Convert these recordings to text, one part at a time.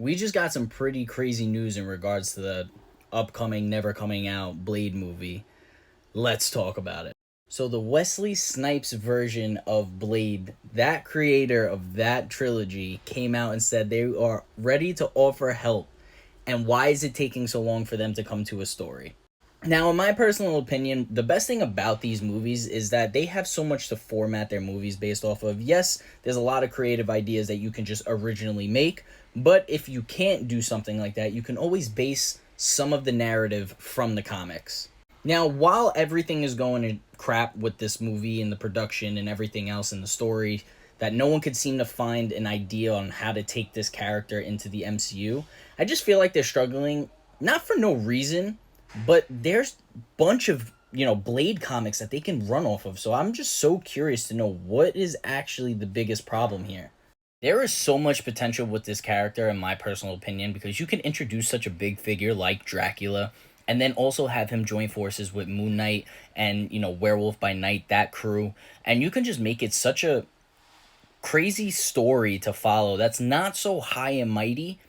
We just got some pretty crazy news in regards to the upcoming, never coming out Blade movie. Let's talk about it. So, the Wesley Snipes version of Blade, that creator of that trilogy, came out and said they are ready to offer help. And why is it taking so long for them to come to a story? Now, in my personal opinion, the best thing about these movies is that they have so much to format their movies based off of. Yes, there's a lot of creative ideas that you can just originally make, but if you can't do something like that, you can always base some of the narrative from the comics. Now, while everything is going to crap with this movie and the production and everything else in the story, that no one could seem to find an idea on how to take this character into the MCU, I just feel like they're struggling, not for no reason, but there's a bunch of, Blade comics that they can run off of. So I'm just so curious to know what is actually the biggest problem here. There is so much potential with this character, in my personal opinion, because you can introduce such a big figure like Dracula and then also have him join forces with Moon Knight and, Werewolf by Night, that crew. And you can just make it such a crazy story to follow that's not so high and mighty,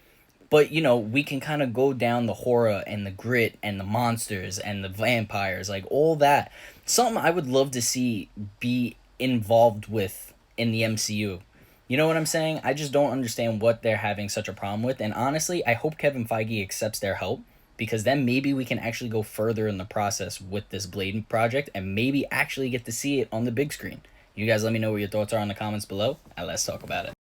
but we can kind of go down the horror and the grit and the monsters and the vampires, like all that. Something I would love to see be involved with in the MCU. You know what I'm saying? I just don't understand what they're having such a problem with. And honestly, I hope Kevin Feige accepts their help, because then maybe we can actually go further in the process with this Blade project and maybe actually get to see it on the big screen. You guys let me know what your thoughts are in the comments below, and let's talk about it.